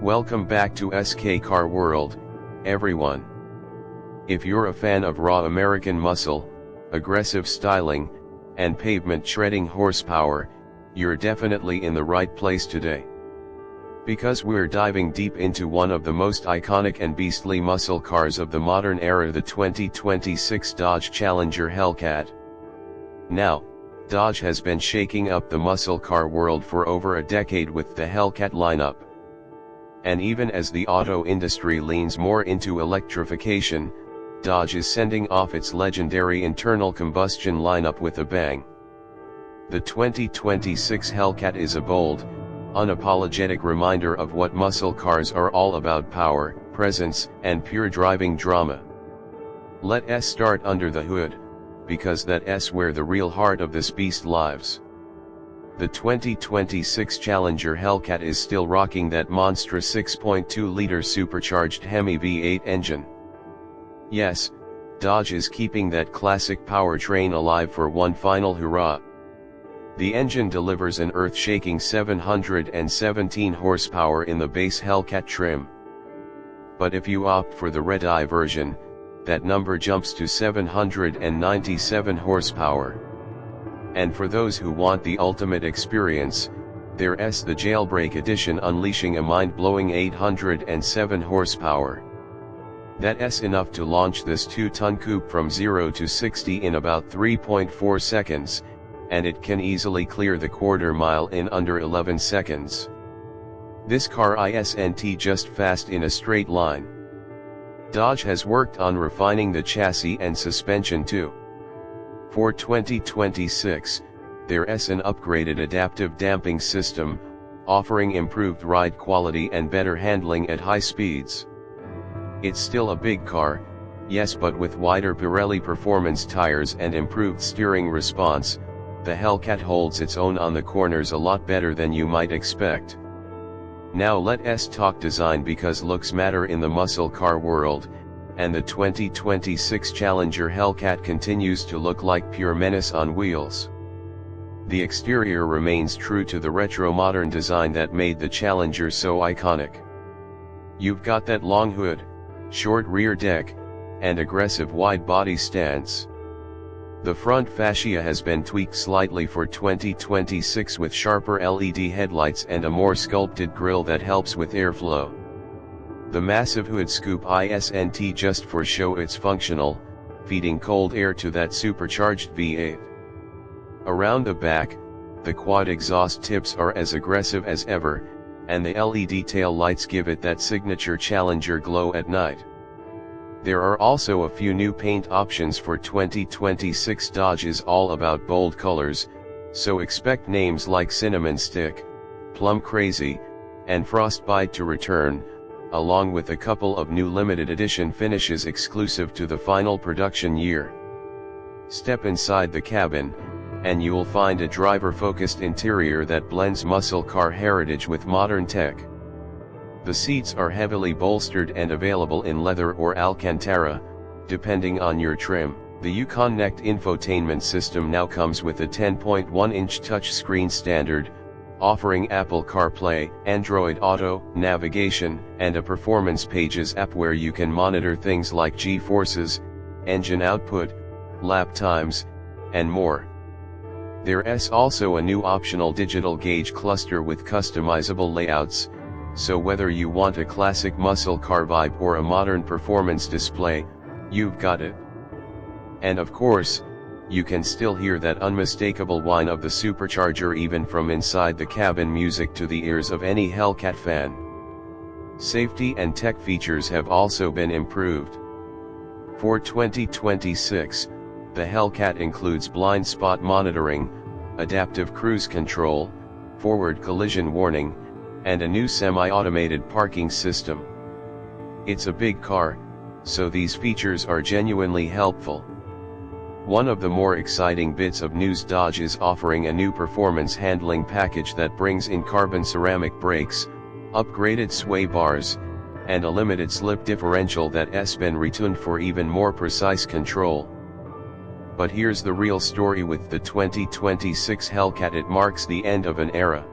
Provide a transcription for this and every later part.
Welcome back to SK Car World, everyone. If you're a fan of raw American muscle, aggressive styling, and pavement shredding horsepower, you're definitely in the right place today. Because we're diving deep into one of the most iconic and beastly muscle cars of the modern era, the 2026 Dodge Challenger Hellcat. Now, Dodge has been shaking up the muscle car world for over a decade with the Hellcat lineup. And even as the auto industry leans more into electrification, Dodge is sending off its legendary internal combustion lineup with a bang. The 2026 Hellcat is a bold, unapologetic reminder of what muscle cars are all about: power, presence, and pure driving drama. Let us start under the hood, because that's where the real heart of this beast lives. The 2026 Challenger Hellcat is still rocking that monstrous 6.2-liter supercharged Hemi V8 engine. Yes, Dodge is keeping that classic powertrain alive for one final hurrah. The engine delivers an earth-shaking 717 horsepower in the base Hellcat trim. But if you opt for the red-eye version, that number jumps to 797 horsepower. And for those who want the ultimate experience, there's the Jailbreak Edition, unleashing a mind-blowing 807 horsepower. That's enough to launch this 2-ton coupe from 0 to 60 in about 3.4 seconds, and it can easily clear the quarter mile in under 11 seconds. This car isn't just fast in a straight line. Dodge has worked on refining the chassis and suspension too. For 2026, there's an upgraded adaptive damping system, offering improved ride quality and better handling at high speeds. It's still a big car, yes, but with wider Pirelli performance tires and improved steering response, the Hellcat holds its own on the corners a lot better than you might expect. Now let's talk design, because looks matter in the muscle car world, and the 2026 Challenger Hellcat continues to look like pure menace on wheels. The exterior remains true to the retro-modern design that made the Challenger so iconic. You've got that long hood, short rear deck, and aggressive wide body stance. The front fascia has been tweaked slightly for 2026 with sharper LED headlights and a more sculpted grille that helps with airflow. The massive hood scoop isn't just for show, it's functional, feeding cold air to that supercharged V8. Around the back, the quad exhaust tips are as aggressive as ever, and the LED tail lights give it that signature Challenger glow at night. There are also a few new paint options for 2026. Dodge is all about bold colors, so expect names like Cinnamon Stick, Plum Crazy, and Frostbite to return, along with a couple of new limited edition finishes exclusive to the final production year. Step inside the cabin, and you'll find a driver-focused interior that blends muscle car heritage with modern tech. The seats are heavily bolstered and available in leather or Alcantara, depending on your trim. The Uconnect infotainment system now comes with a 10.1-inch touchscreen standard, offering Apple CarPlay, Android Auto, navigation, and a Performance Pages app where you can monitor things like G-forces, engine output, lap times, and more. There's also a new optional digital gauge cluster with customizable layouts, so whether you want a classic muscle car vibe or a modern performance display, you've got it. And of course, you can still hear that unmistakable whine of the supercharger even from inside the cabin, music to the ears of any Hellcat fan. Safety and tech features have also been improved. For 2026, the Hellcat includes blind spot monitoring, adaptive cruise control, forward collision warning, and a new semi-automated parking system. It's a big car, so these features are genuinely helpful. One of the more exciting bits of news: Dodge is offering a new performance handling package that brings in carbon ceramic brakes, upgraded sway bars, and a limited slip differential that's been retuned for even more precise control. But here's the real story with the 2026 Hellcat: it marks the end of an era.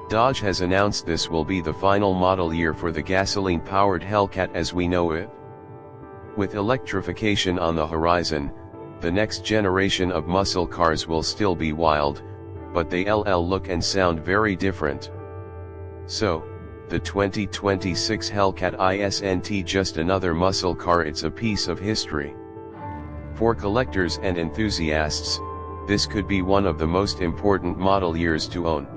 Dodge has announced this will be the final model year for the gasoline-powered Hellcat as we know it. With electrification on the horizon, the next generation of muscle cars will still be wild, but they'll look and sound very different. So, the 2026 Hellcat isn't just another muscle car, it's a piece of history. For collectors and enthusiasts, this could be one of the most important model years to own.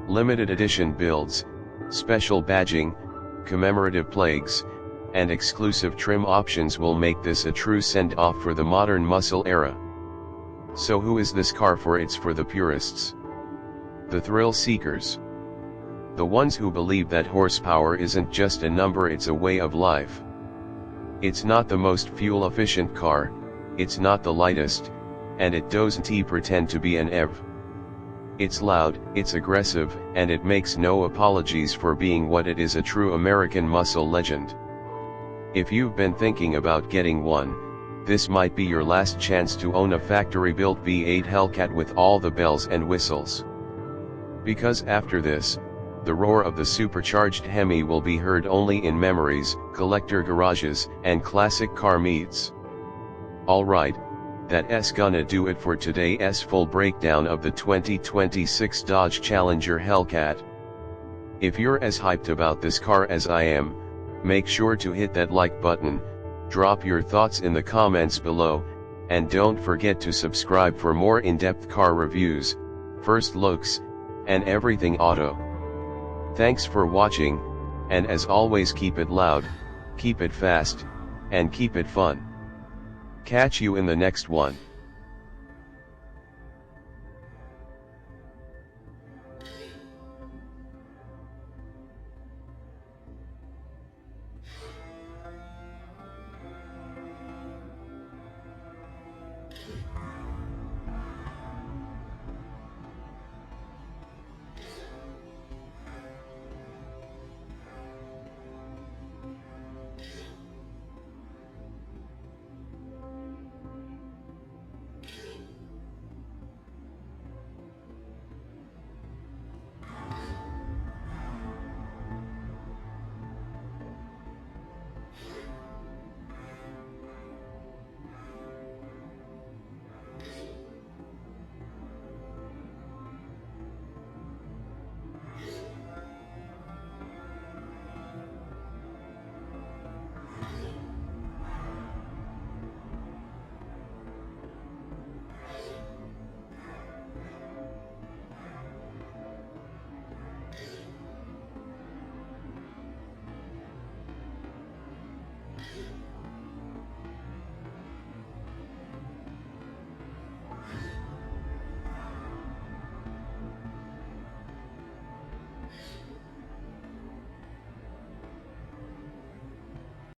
Limited edition builds, special badging, commemorative plaques, and exclusive trim options will make this a true send-off for the modern muscle era. So who is this car for? It's for the purists. The thrill seekers. The ones who believe that horsepower isn't just a number, it's a way of life. It's not the most fuel-efficient car, it's not the lightest, and it doesn't pretend to be an EV. It's loud, it's aggressive, and it makes no apologies for being what it is, a true American muscle legend. If you've been thinking about getting one, this might be your last chance to own a factory-built V8 Hellcat with all the bells and whistles. Because after this, the roar of the supercharged Hemi will be heard only in memories, collector garages, and classic car meets. Alright, that's gonna do it for today's full breakdown of the 2026 Dodge Challenger Hellcat. If you're as hyped about this car as I am, make sure to hit that like button, drop your thoughts in the comments below, and don't forget to subscribe for more in-depth car reviews, first looks, and everything auto. Thanks for watching, and as always, keep it loud, keep it fast, and keep it fun. Catch you in the next one.